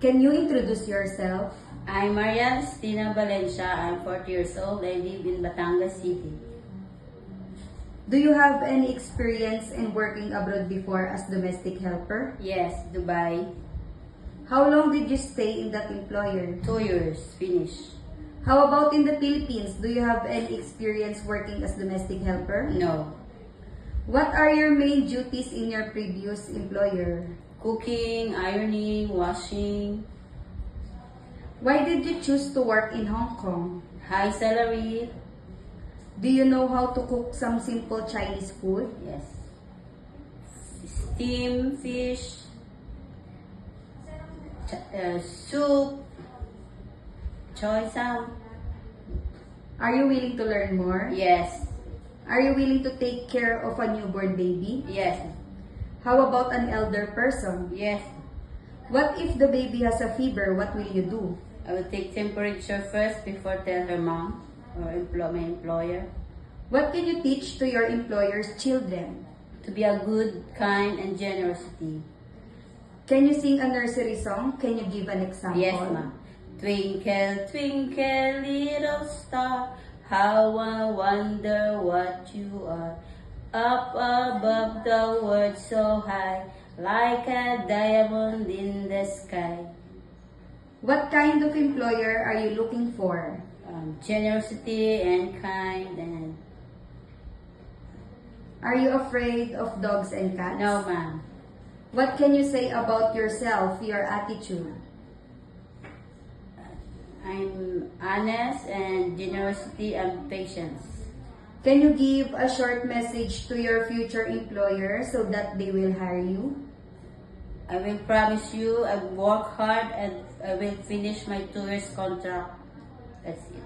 Can you introduce yourself? I'm Maria Justina Valencia. I'm 40 years old. I live in Batangas City. Do you have any experience in working abroad before as domestic helper? Yes, Dubai. How long did you stay in that employer? 2 years, finish. How about in the Philippines? Do you have any experience working as domestic helper? No. What are your main duties in your previous employer? Cooking, ironing, washing, Why did you choose to work in Hong Kong? high salary. Do you know how to cook some simple Chinese food? Yes. Steam, fish, soup, choy sam. Are you willing to learn more? Yes, Are you willing to take care of a newborn baby? yes, How about an elder person? yes. What if the baby has a fever? What will you do? I will take temperature first before tell her mom or my employer. What can you teach to your employer's children? To be a good, kind, and generosity. Can you sing a nursery song? Can you give an example? Yes, ma'am. Twinkle, twinkle, little star, how I wonder what you are. Up above the world so high, like a diamond in the sky. What kind of employer are you looking for? Generosity and kind and... Are you afraid of dogs and cats? No, ma'am. What can you say about yourself, your attitude? I'm honest and generosity and patience. Can you give a short message to your future employer so that they will hire you? I will promise you I will work hard and I will finish my 2 years contract. That's it.